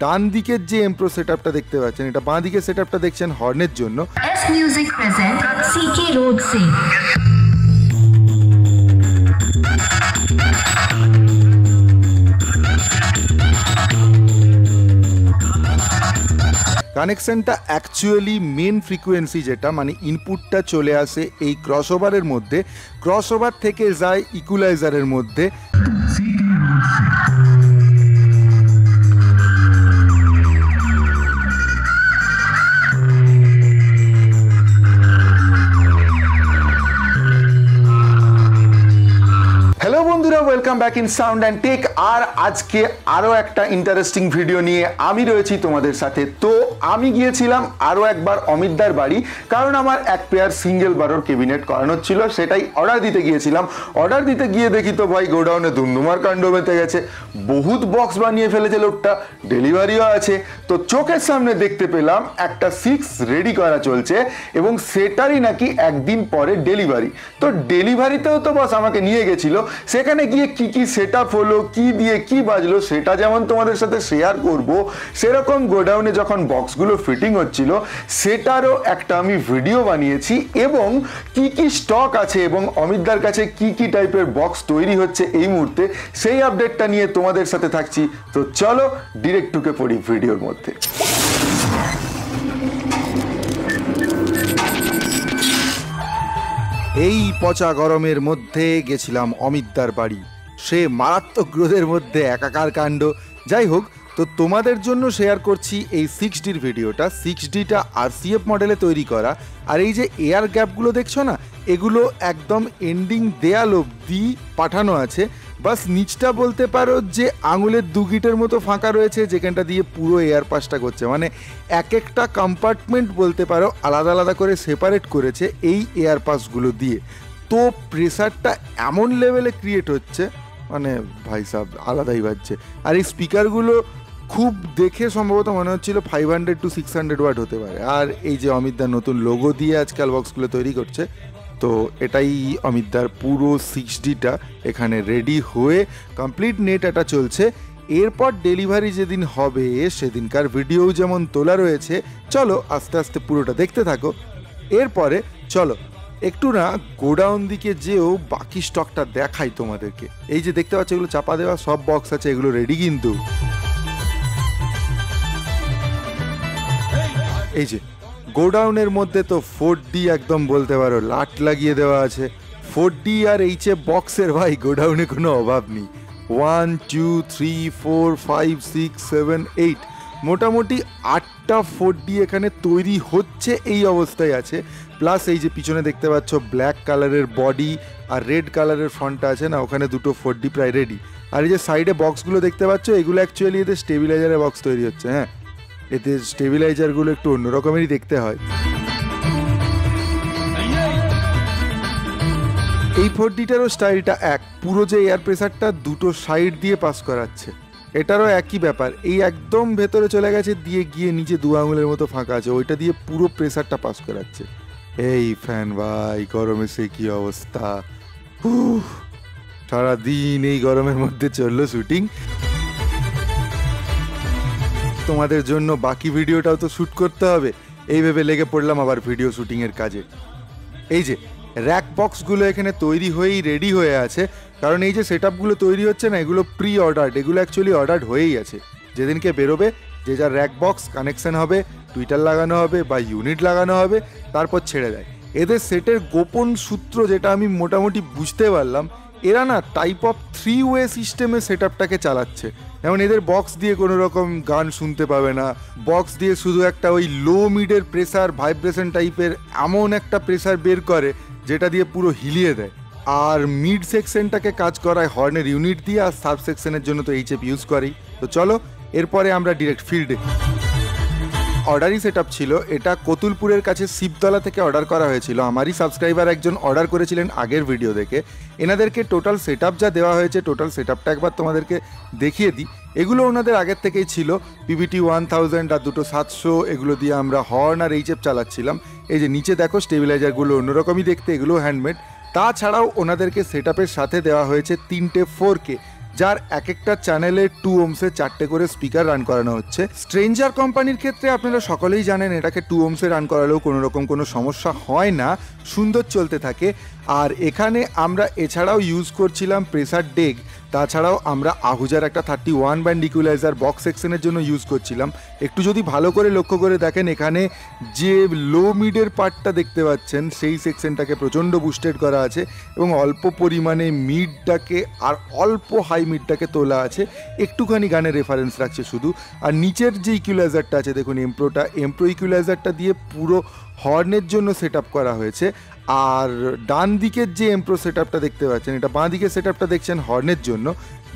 ডান দিকের যে এমপ্রো সেটআপটা দেখতে পাচ্ছেন, এটা বাঁ দিকের সেটআপটা দেখছেন হর্নের জন্য। এস মিউজিক প্রেজেন্ট সিকে রোড সে। কানেকশনটা অ্যাকচুয়ালি মেন ফ্রিকোয়েন্সি যেটা মানে ইনপুটটা চলে আসে এই ক্রসওভারের মধ্যে, ক্রসওভার থেকে যায় ইকুয়ালাইজারের মধ্যে। হ্যালো বন্ধুরা, welcome back in Sound and Tech. আর আজকে আরও একটা ইন্টারেস্টিং ভিডিও নিয়ে আমি রয়েছি তোমাদের সাথে। তো আমি গিয়েছিলাম আরও একবার অমিতদার বাড়ি, কারণ আমার এক পেয়ার সিঙ্গেল বারোর ক্যাবিনেট করানোর ছিল, সেটাই অর্ডার দিতে গিয়েছিলাম। অর্ডার দিতে গিয়ে দেখি তো ভাই গোডাউনে ধুমধুমার কাণ্ড বেঁধে গেছে। বহুত বক্স বানিয়ে ফেলেছে লোকটা, ডেলিভারিও আছে। তো চোখের সামনে দেখতে পেলাম একটা 6 রেডি করা চলছে এবং সেটারই নাকি একদিন পরে ডেলিভারি। তো ডেলিভারিতেও তো বস আমাকে নিয়ে গেছিল, সেখানে গিয়ে কি কি সেটআপ হলো, কি দিয়ে কি বাজলো, সেটা যেমন তোমাদের সাথে শেয়ার করব, সেরকম গোডাউনে যখন বক্সগুলো ফিটিং হচ্ছিল সেটারও একটা আমি ভিডিও বানিয়েছি এবং কি কি স্টক আছে এবং অমিতদার কাছে কি কি টাইপের বক্স তৈরি হচ্ছে এই মুহূর্তে, সেই আপডেটটা নিয়ে তোমাদের সাথে থাকছি। তো চলো ডিরেক্ট ঢুকে পড়ি ভিডিওর মধ্যে। এই পচা গরমের মধ্যে গেছিলাম অমিতদার বাড়ি, সে মারাত্মক রোদের মধ্যে একাকার কাণ্ড। যাই হোক, তো তোমাদের জন্য শেয়ার করছি এই 6Dর ভিডিওটা। 6Dটা RCF মডেলে তৈরি করা, আর এই যে এয়ার গ্যাপগুলো দেখছো না, এগুলো একদম এন্ডিং দেয়াল অবধি পাঠানো আছে। বাস নিচটা বলতে পারো যে আঙুলের 2 গিটের মতো ফাঁকা রয়েছে, যেখানটা দিয়ে পুরো এয়ার পাসটা করছে। মানে এক একটা কম্পার্টমেন্ট বলতে পারো আলাদা আলাদা করে সেপারেট করেছে এই এয়ার পাসগুলো দিয়ে। তো প্রেসারটা এমন লেভেলে ক্রিয়েট হচ্ছে, মানে ভাই সাহেব আলাদাই বাজছে। আর এই স্পিকারগুলো খুব দেখে সম্ভবত মনে হচ্ছিল 500 to 600 ওয়াট হতে পারে। আর এই যে অমিতদার নতুন লোগো দিয়ে আজকাল বক্সগুলো তৈরি করছে, তো এটাই অমিতদার পুরো 6Dটা এখানে রেডি হয়ে কমপ্লিট নেট এটা চলছে। এরপর ডেলিভারি যেদিন হবে সেদিনকার ভিডিও যেমন তোলা রয়েছে, চলো আস্তে আস্তে পুরোটা দেখতে থাকো। এরপরে চলো একটু না গোডাউন দিকে যেও বাকি স্টকটা দেখাই তোমাদেরকে। এই যে দেখতে পাচ্ছ এগুলো চাপা দেওয়া সব বক্স আছে, এগুলো রেডি কিন্তু। এই যে গোডাউনের মধ্যে তো 4D একদম বলতে পারো লাট লাগিয়ে দেওয়া আছে। 4D আর HF বক্সের ভাই গোডাউনে কোনো অভাব নেই। 1 2 3 4 5 6 7 8 মোটামুটি 8টা 4D এখানে তৈরি হচ্ছে এই অবস্থায় আছে। প্লাস এই যে পিছনে দেখতে পাচ্ছ ব্ল্যাক কালারের বডি আর রেড কালারের ফ্রন্টটা আছে না, ওখানে দুটো 4D প্রায় রেডি। আর এই যে সাইডে বক্সগুলো দেখতে পাচ্ছ, এগুলো অ্যাকচুয়ালি এদের স্টেবিলাইজারের বক্স তৈরি হচ্ছে। হ্যাঁ, এতে স্টেবিলাইজারগুলো একটু অন্যরকমেরই দেখতে হয়। এই 4Dটারও স্টাইলটা এক, পুরো যে এয়ার প্রেসারটা দুটো সাইড দিয়ে পাস করাচ্ছে, এটারও একই ব্যাপার। এই একদম ভেতরে চলে গেছে, দিয়ে গিয়ে নিচে 2 আঙুলের মতো ফাঁকা আছে, ওইটা দিয়ে পুরো প্রেসারটা পাস করাচ্ছে। এই ফ্যান ভাই, গরমে সে কি অবস্থা! সারাদিন এই গরমের মধ্যে চললো শুটিং। তোমাদের জন্য বাকি ভিডিওটাও তো শ্যুট করতে হবে, এই ভেবে লেগে পড়লাম আবার ভিডিও শ্যুটিংয়ের কাজে। এই যে র্যাক বক্সগুলো এখানে তৈরি হয়েই রেডি হয়ে আছে, কারণ এই যে সেটআপগুলো তৈরি হচ্ছে না, এগুলো প্রি অর্ডার্ড, এগুলো অ্যাকচুয়ালি অর্ডার্ড হয়েই আছে। যেদিনকে বেরোবে যে যার র্যাক বক্স কানেকশন হবে, টুইটার লাগানো হবে বা ইউনিট লাগানো হবে, তারপর ছেড়ে দেয়। এদের সেটের গোপন সূত্র যেটা আমি মোটামুটি বুঝতে পারলাম, এরা না টাইপ অফ 3-ওয়ে সিস্টেমে সেটআপটাকে চালাচ্ছে। যেমন এদের বক্স দিয়ে কোনো রকম গান শুনতে পাবে না, বক্স দিয়ে শুধু একটা ওই লো মিডের প্রেসার ভাইব্রেশন টাইপের এমন একটা প্রেসার বের করে যেটা দিয়ে পুরো হিলিয়ে দেয়। আর মিড সেকশনটাকে কাজ করায় হর্নের ইউনিট দিয়ে, আর সাব সেকশনের জন্য তো HF ইউজ করেই। তো চলো এরপরে আমরা ডিরেক্ট ফিল্ডে। অর্ডারই সেটআপ ছিল এটা, কতুলপুরের কাছে শিবতলা থেকে অর্ডার করা হয়েছিল। আমারই সাবস্ক্রাইবার একজন অর্ডার করেছিলেন আগের ভিডিও দেখে। এনাদেরকে টোটাল সেটআপ যা দেওয়া হয়েছে, টোটাল সেটআপটা একবার তোমাদেরকে দেখিয়ে দিই। এগুলো ওনাদের আগের থেকেই ছিল, PVT 1000 আর দুটো 700, এগুলো দিয়ে আমরা হর্ন আর HF চালাচ্ছিলাম। এই যে নিচে দেখো স্টেবিলাইজারগুলো অন্যরকমই দেখতে, এগুলো হ্যান্ডমেড। তাছাড়াও ওনাদেরকে সেটআপের সাথে দেওয়া হয়েছে 3টে 4K, যার এক একটা চ্যানেলে 2 ohms-এর 4টে করে স্পিকার রান করানো হচ্ছে। স্ট্রেঞ্জার কোম্পানির ক্ষেত্রে আপনারা সকলেই জানেন এটাকে 2 ohms-এ রান করালেও কোনো রকম কোনো সমস্যা হয় না, সুন্দর চলতে থাকে। আর এখানে আমরা এছাড়াও ইউজ করছিলাম প্রেসার ডেক, তাছাড়াও আমরা আহুজার একটা 31 ব্যান্ড ইকুয়ালাইজার বক্স সেকশনের জন্য ইউজ করছিলাম। একটু যদি ভালো করে লক্ষ্য করে দেখেন এখানে যে লো মিডের পার্টটা দেখতে পাচ্ছেন সেই সেকশনটাকে প্রচণ্ড বুস্টেড করা আছে এবং অল্প পরিমাণে মিডটাকে আর অল্প হাই মিডটাকে তোলা আছে, একটুখানি গানের রেফারেন্স রাখছে শুধু। আর নিচের যে ইকুয়ালাইজারটা আছে দেখুন এমপ্রো ইকুয়ালাইজারটা দিয়ে পুরো হর্নের জন্য সেট আপ করা হয়েছে। আর ডান দিকের যে এমপ্রো সেট আপটা দেখতে পাচ্ছেন, এটা বাঁ দিকের সেট আপটা দেখছেন হর্নের জন্য।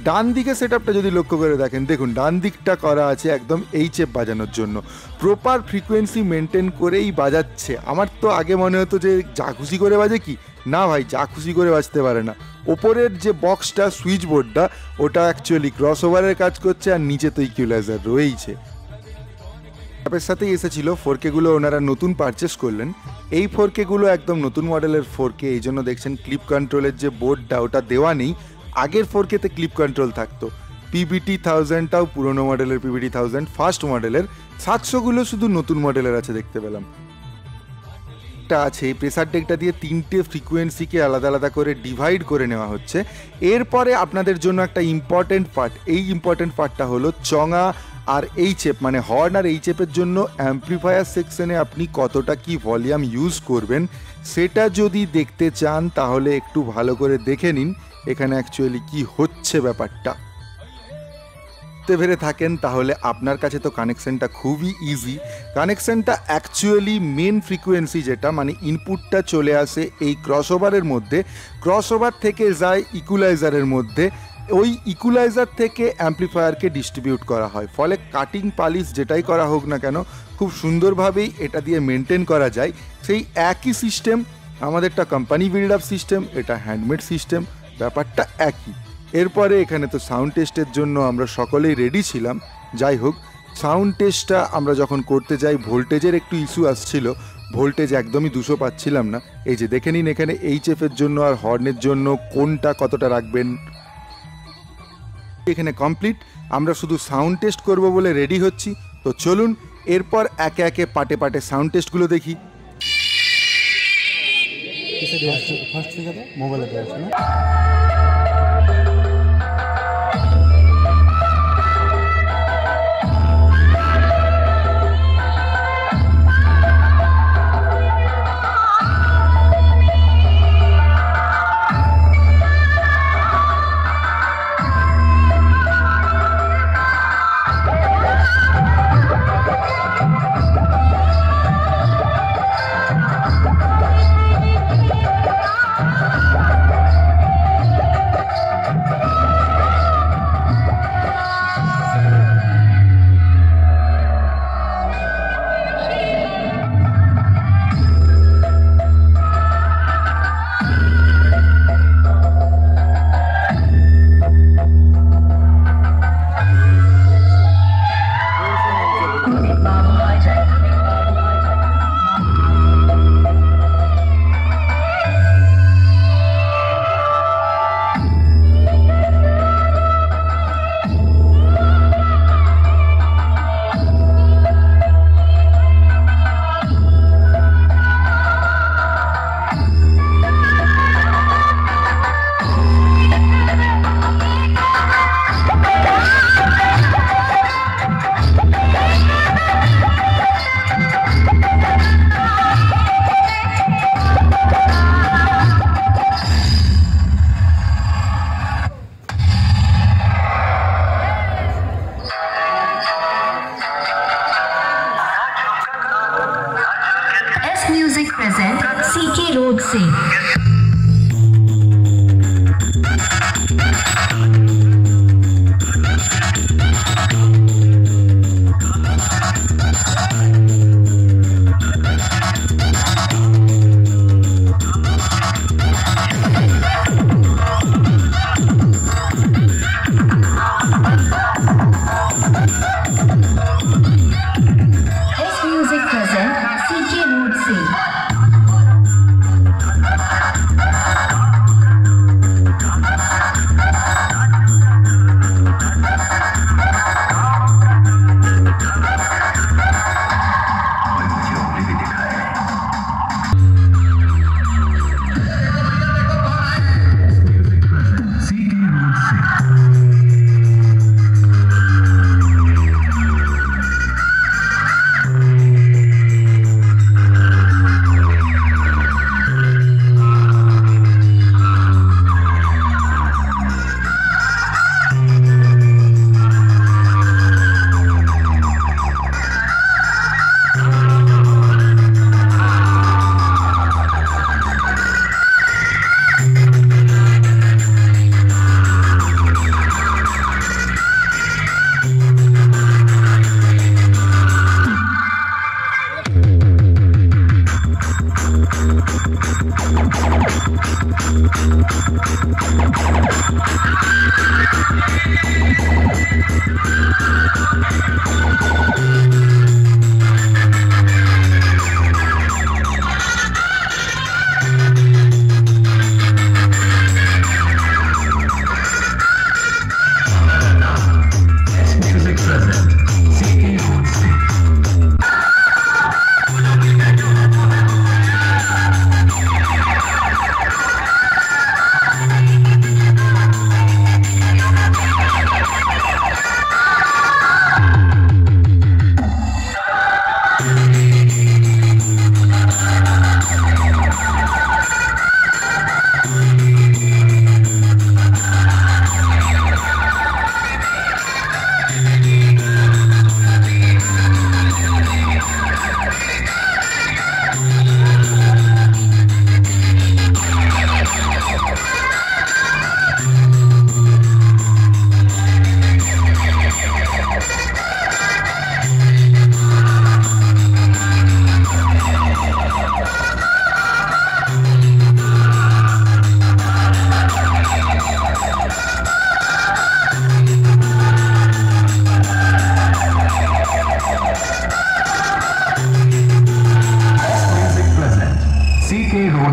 ডান দিকের সেট আপটা যদি লক্ষ্য করে দেখেন, দেখুন ডান দিকটা করা আছে একদম এইচএফ বাজানোর জন্য, প্রপার ফ্রিকোয়েন্সি মেনটেন করেই বাজাচ্ছে। আমার তো আগে মনে হতো যে যা খুশি করে বাজে কি, না ভাই যা খুশি করে বাজতে পারে না। ওপরের যে বক্সটা সুইচ বোর্ডটা ওটা অ্যাকচুয়ালি ক্রস ওভারের কাজ করছে, আর নিচে তো ইকুয়ালাইজার রয়েইছে। অ্যাপের সাথেই এসেছিল 4K গুলো ওনারা নতুন পারচেস করলেন। এই 4K গুলো একদম নতুন মডেলের 4K, এই জন্য দেখছেন ক্লিপ কন্ট্রোলের যে বোর্ডটা ওটা দেওয়া নেই। আগের 4K-তে ক্লিপ কন্ট্রোল থাকতো। PBT 1000টাও পুরোনো মডেলের PBT 1000, ফার্স্ট মডেলের। 700 গুলো শুধু নতুন মডেলের আছে দেখতে পেলাম। আছে এই প্রেসার ডেকটা দিয়ে 3টে ফ্রিকোয়েন্সিকে আলাদা আলাদা করে ডিভাইড করে নেওয়া হচ্ছে। এরপরে আপনাদের জন্য একটা ইম্পর্টেন্ট পার্ট, এই ইম্পর্টেন্ট পার্টটা হলো চঙা আর এইচএফ মানে হর্ন আর এইচএফের জন্য অ্যাম্প্লিফায়ার সেকশনে আপনি কতটা কি ভলিউম ইউজ করবেন সেটা যদি দেখতে চান তাহলে একটু ভালো করে দেখে নিন এখানে অ্যাকচুয়ালি কি হচ্ছে ব্যাপারটা। ভেরে থাকেন তাহলে আপনার কাছে তো কানেকশনটা খুবই ইজি। কানেকশনটা অ্যাকচুয়ালি মেন ফ্রিকোয়েন্সি যেটা মানে ইনপুটটা চলে আসে এই ক্রসওভারের মধ্যে, ক্রসওভার থেকে যায় ইকুয়ালাইজারের মধ্যে, ওই ইকুয়ালাইজার থেকে অ্যাম্প্লিফায়ারকে ডিস্ট্রিবিউট করা হয়। ফলে কাটিং পালিশ যেটাই করা হোক না কেন খুব সুন্দরভাবেই এটা দিয়ে মেনটেন করা যায়। সেই একই সিস্টেম, আমাদেরটা কোম্পানি বিল্ড আপ সিস্টেম, এটা হ্যান্ডমেড সিস্টেম, ব্যাপারটা একই। এরপরে এখানে তো সাউন্ড টেস্টের জন্য আমরা সকলেই রেডি ছিলাম। যাই হোক, সাউন্ড টেস্টটা আমরা যখন করতে যাই ভোল্টেজের একটু ইস্যু আসছিল, ভোল্টেজ একদমই 200 পাচ্ছিলাম না। এই যে দেখে নিন এখানে এইচএফের জন্য আর হর্নের জন্য কোনটা কতটা রাখবেন এখানে কমপ্লিট। আমরা শুধু সাউন্ড টেস্ট করব বলে রেডি হচ্ছি। তো চলুন এরপর একে একে পাটে পাটে সাউন্ড টেস্টগুলো দেখি। ফার্স্ট থেকে মোবাইলে দেওয়া আছে না? Music present CK Road से। Music present CK Road से।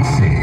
से